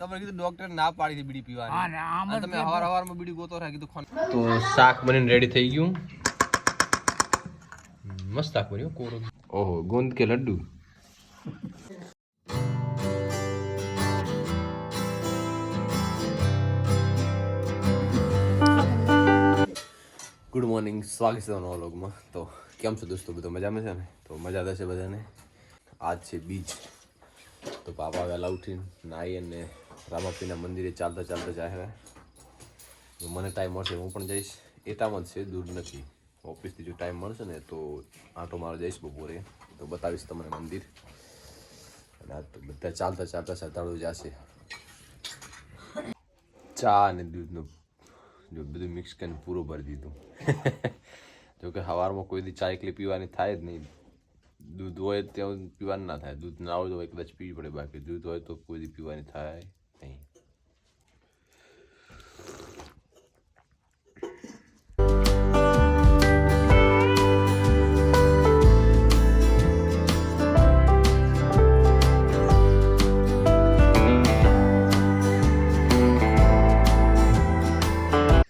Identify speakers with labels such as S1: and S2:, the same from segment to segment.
S1: તમે કીધું ડોક્ટર ના પાડી હતી બીડી પીવાની.
S2: હા ને આમ જ
S1: તમે હવારમાં બીડી ગોતો રાખી તો તો શાક બનીને રેડી થઈ ગયું. મસ્ત શાક બન્યું કોરો. ઓહો ગુંદ કે લડ્ડુ. ગુડ મોર્નિંગ, સ્વાગત છે નવા વ્લોગમાં. તો કેમ છો દોસ્તો, બધો મજામાં છે ને? તો મજા થશે બધાને. આજ છે બીજ. તો પાપા વહેલા ઉઠીને નાહી અને રામાપીના મંદિરે ચાલતા જાય. મને ટાઈમ મળશે હું પણ જઈશ. એટામાં જ છે, દૂર નથી. ઓફિસથી જો ટાઈમ મળશે ને તો આંટો મારવા જઈશ બપોરે. તો બતાવીશ તમને મંદિર. અને આ તો બધા ચાલતા શ્રદ્ધાળુ જશે. ચા અને દૂધનું જો બધું મિક્સ કરીને પૂરો ભરી દીધું. જોકે સવારમાં કોઈ દી ચા એકલી પીવાની થાય જ નહીં. દૂધ હોય ત્યાં પીવાનું ના થાય. દૂધ ના હોય તો કદાચ પીવી પડે, બાકી દૂધ હોય તો કોઈ દી પીવાની થાય નહીં.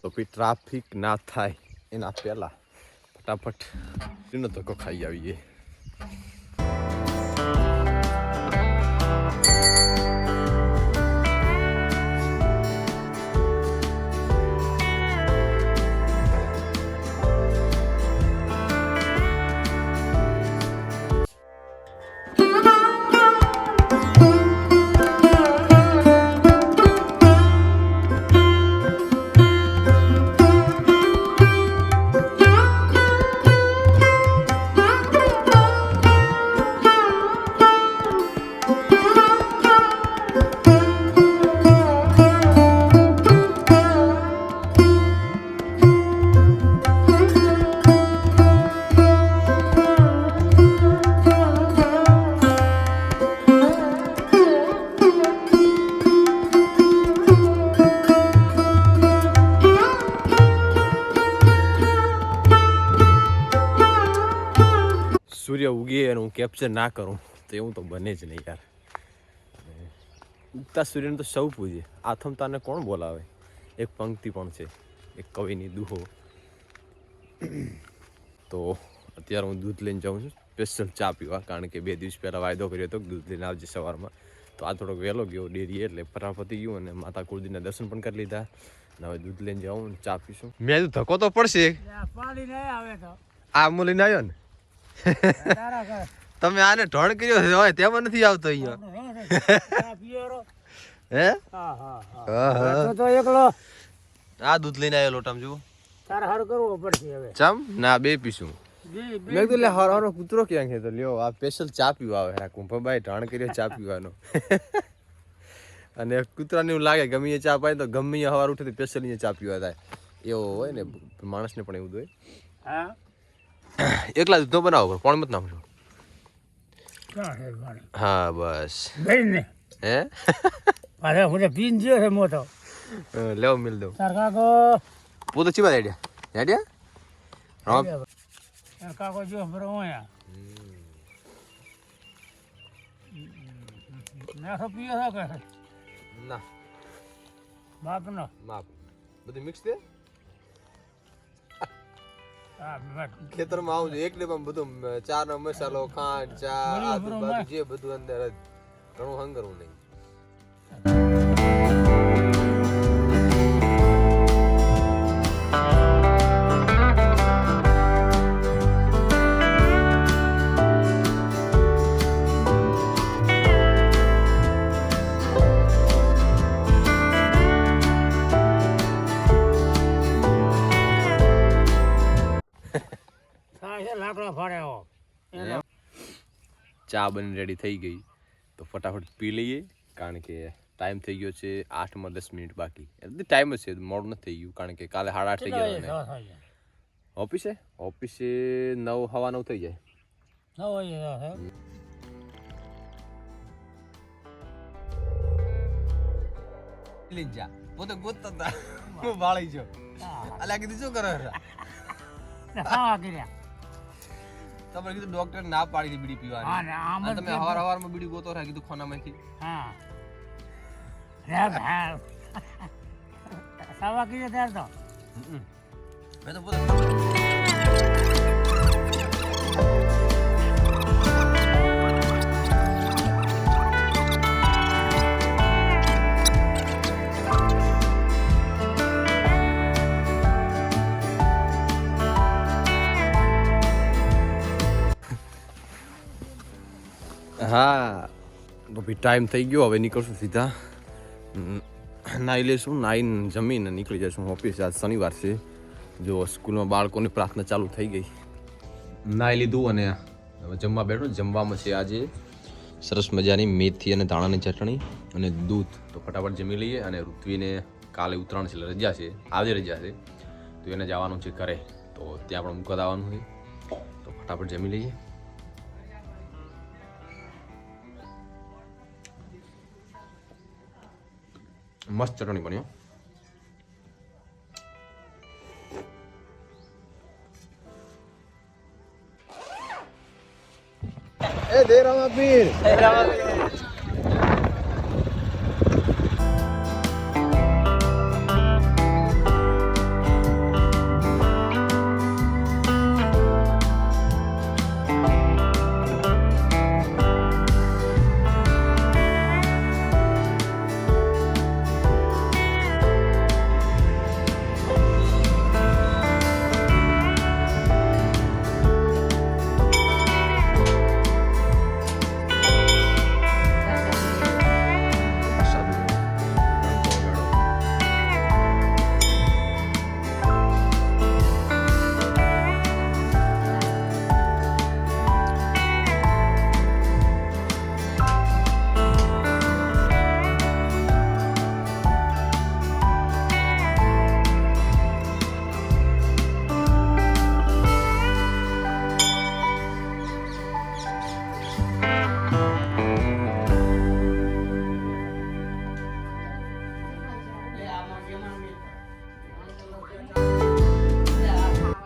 S1: તો પછી ટ્રાફિક ના થાય એના પહેલા ફટાફટ એનો ધક્કો ખાઈ આવીએ. સૂર્ય ઉગે અને હું કેપ્ચર ના કરું તો એવું તો બને જ નહીં યાર. ઉગતા સૂર્યને તો સૌ પૂજે. આથમતાને કોણ બોલાવે? એક પંક્તિ પણ છે, એક કવિની દુહો. તો અત્યારે હું દૂધ લઈને જાઉં છું સ્પેશિયલ ચા પીવા, કારણ કે 2 દિવસ પહેલાં વાયદો કર્યો હતો દૂધ લઈને આવજે સવારમાં. તો આ થોડોક વહેલો ગયો ડેરીએ, એટલે ફટાફટ ગયું અને માતા કુળજીના દર્શન પણ કરી લીધા. અને હવે દૂધ લઈને જાઉં અને ચા પીશું. મેં ધક્કો તો પડશે.
S2: પાણી નહીં આવે તો
S1: આ મૂલીને આવ્યો ને તમે આને ઢોણ કર્યો હોય તેમાં નથી આવતો અહીંયા. હે
S2: તો એકલો
S1: આ દૂધ લઈને આવ્યો લોટામ જુઓ.
S2: તારે હાર કરવો પડશે હવે.
S1: ચમ ના 2 પીશું. મેં કીધું લે હરવાનો કૂતરો ક્યાં છે? તો લ્યો આ સ્પેશિયલ ચા પીવા આવે. આ કુંભાભાઈ ઢાણ કર્યો ચા પીવાનો. અને કૂતરાને એવું લાગે ગમે એ ચા પાય તો ગમે એ સવાર ઉઠે તો સ્પેશિયલ ચા પીવા થાય. એવો હોય ને માણસને પણ એવું હોય.
S2: હા
S1: એકલા દૂધ નો બનાવો, કોણ મત નાખજો. હા બસ હે
S2: પાછા હું પીન જ્યો છે મોટો.
S1: લેવો મિલ દઉં.
S2: તાર કાકો
S1: પોતો ચીવા હેડ્યા
S2: કાકો જો બરો અહીંયા મેઠો પીયો છો કે
S1: ના
S2: બાપ નો
S1: માપ બધું મિક્સ છે.
S2: હા
S1: ખેતરમાં આવું એક ડબ્બામાં બધું ચા નો મસાલો, ખાંડ, ચા, આદુ બાદુ જે બધું અંદર જ. ઘણું હંગરવું નહીં.
S2: લાકડા ફાડ્યા
S1: ચા બની રેડી થઈ ગઈ તો ફટાફટ પી લઈએ, કારણ કે ટાઈમ થઈ ગયો છે 8 માં 10 મિનિટ બાકી. એટલે ટાઈમ જ છે, મોડું નથી થઈ ગયું, કારણ કે કાલે 8:30 થઈ ગયા. ઓફિસે 9 સવા 9 થઈ જાય. લીંજા પોતે ગોતતા હતા હું વાળી જો અલ્યા કીધું શું કરો તમે કીધું ડોક્ટર ના પાડી બીડી પીવાની. તમે હવારમાં બીડી ગોતો રાખી કીધું ખોનામાંથી.
S2: સાવા કીધે ત્યારે તો
S1: મેં તો પોતે હા તો ભી ટાઈમ થઈ ગયો હવે નીકળશું સીધા નાહી લઈશું નાહીને જમીને નીકળી જઈશું ઓફિસ આજ શનિવાર છે જો સ્કૂલમાં બાળકોની પ્રાર્થના ચાલુ થઈ ગઈ નાહી લીધું અને હવે જમવા બેઠો જમવામાં છે આજે સરસ મજાની મેથી અને દાણાની ચટણી અને દૂધ તો ફટાફટ જમી લઈએ અને ઋત્વીને કાલે ઉત્તરાયણ છે એટલે રજા છે આજે રજા છે તો એને જવાનું છે ઘરે તો ત્યાં પણ મૂકવા આવવાનું છે તો ફટાફટ જમી લઈએ મસ્ત ચટણી બન્યો એ દે રામા પીર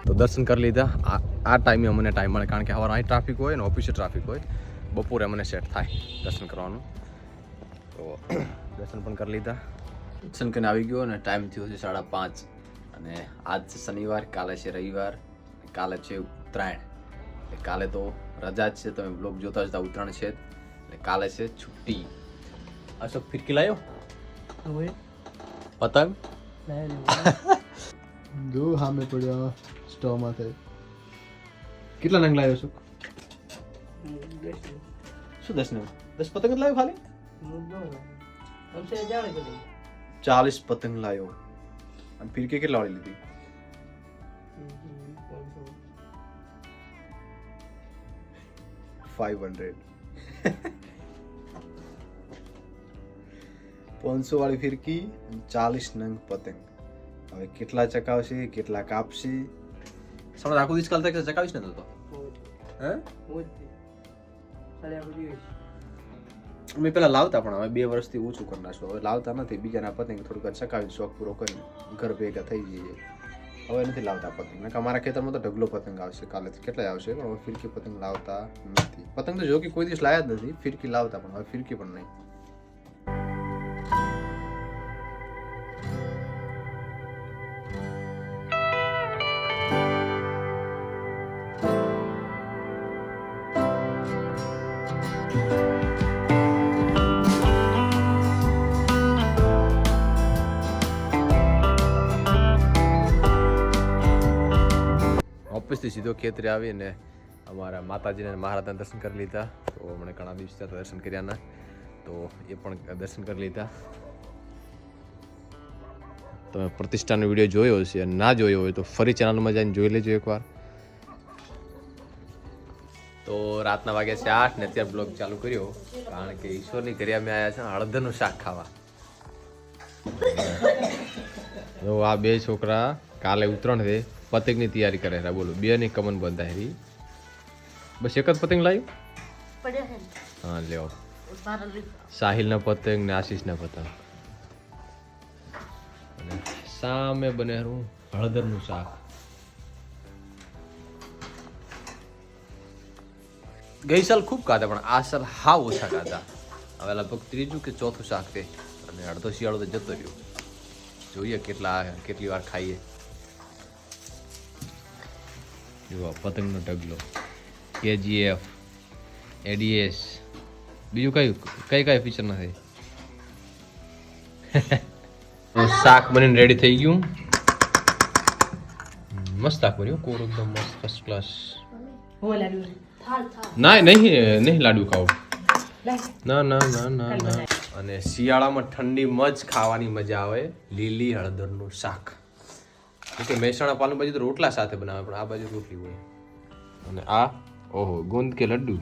S1: તો દર્શન કરી લીધા આ ટાઈમે અમને ટાઈમ મળે કારણ કે સવારે અહીં ટ્રાફિક હોય ને ઓફિસે ટ્રાફિક હોય બપોરે અમને સેટ થાય દર્શન કરવાનું તો દર્શન પણ કરી લીધા દર્શન કરીને આવી ગયો અને ટાઈમ થયો છે 5:30 અને આજ છે શનિવાર કાલે છે રવિવાર કાલે છે ઉત્તરાયણ કાલે તો રજા જ છે તમે બ્લોગ જોતા જતા ઉત્તરાયણ છે એટલે કાલે છે છુટ્ટી અશોક ફિરકી લાવ્યો પતંગ
S3: જો હામે પડ્યો સ્ટોમાંથી કેટલા નંગ લાવ્યો છું
S1: શું 10 પતંગ જ લાવ્યો ખાલી 40 પતંગ લાવ્યો અને ફિરકી કેટલા વાળી લીધી 500 500 વાળી ફિરકી 40 નંગ પતંગ હવે કેટલા ચકાવશે કેટલા કાપશે સમજ આખું દિવસ કાલ તક ચકાવીશ ને તો હે અમે પેલા લાવતા પણ હવે 2 વર્ષથી ઓછું કરી નાખ્યું હવે લાવતા નથી બીજાના પતંગ થોડુંક ચકાવી શોખ પૂરો કરીને ઘર ભેગા થઈ જઈએ હવે નથી લાવતા પતંગ ને અમારા ખેતરમાં તો ઢગલો પતંગ આવશે કાલે કેટલાય આવશે પણ હવે ફિરકી પતંગ લાવતા નથી પતંગ તો જો કે કોઈ દિવસ લાયા જ નથી ફિરકી લાવતા પણ હવે ફિરકી પણ નહીં ઓફિસથી સીધો ખેતરે આવીને અમારા માતાજીને મહારાજના દર્શન કરી લીધા તો મને ઘણા દિવસ દર્શન કર્યાના તો એ પણ દર્શન કરી લીધા તમે પ્રતિષ્ઠાનો વિડીયો જોયો હશે અને ના જોયો હોય તો ફરી ચેનલમાં જઈને જોઈ લેજો એકવાર તો રાતના વાગ્યા છે 8 ને અત્યારે બ્લોગ ચાલુ કર્યો કારણ કે ઈશ્વરની ઘરે અમે આવ્યા છે હળદરનું શાક ખાવા તો આ બે છોકરા કાલે ઉતરણ છે પતંગની તૈયારી કરે છે બોલો બે ની કમન બંધાય રહી બસ એક જ પતંગ લાવ્યું હા લ્યો સાહિલના પતંગ ને આશીષના પતંગ અને સામે બનેરું હળદરનું શાક ગઈ સાલ ખૂબ ખાધા પણ આ સાલ હાવ ઓછા ખાધા હવે લગભગ ત્રીજું કે ચોથું શાક છે અને અડધો શિયાળો તો જતો રહ્યો. જોઈએ કેટલી વાર ખાઈએ. જો પતંગનો ઢગલો, KGF, ADS, બીજું કઈ ફીચર નથી. શાક બનીને રેડી થઈ ગયું. મસ્ત શાક બન્યું, કોરું એકદમ મસ્ત ફર્સ્ટ ક્લાસ. ના નહીં લાડુ ખાવું. ના. અને શિયાળામાં ઠંડીમાં જ ખાવાની મજા આવે લીલી હળદરનું શાક. કે મહેસાણા પાલન બાજુ તો રોટલા સાથે બનાવે, પણ આ બાજુ રોટલી હોય. અને આ ઓહો ગુંદ કે લડ્ડુ.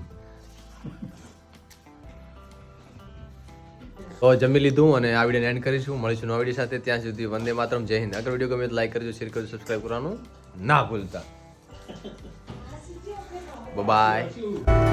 S1: તો જમી લીધું અને આ વિડીયો એન્ડ કરીશું. મળીશું નવા વિડીયો સાથે. ત્યાં સુધી વંદે માતરમ, જય હિન્દ. અગર વિડીયો ગમે તો લાઈક કરજો, શેર કરજો, સબસ્ક્રાઈબ કરવાનું ના ભૂલતા. બાય.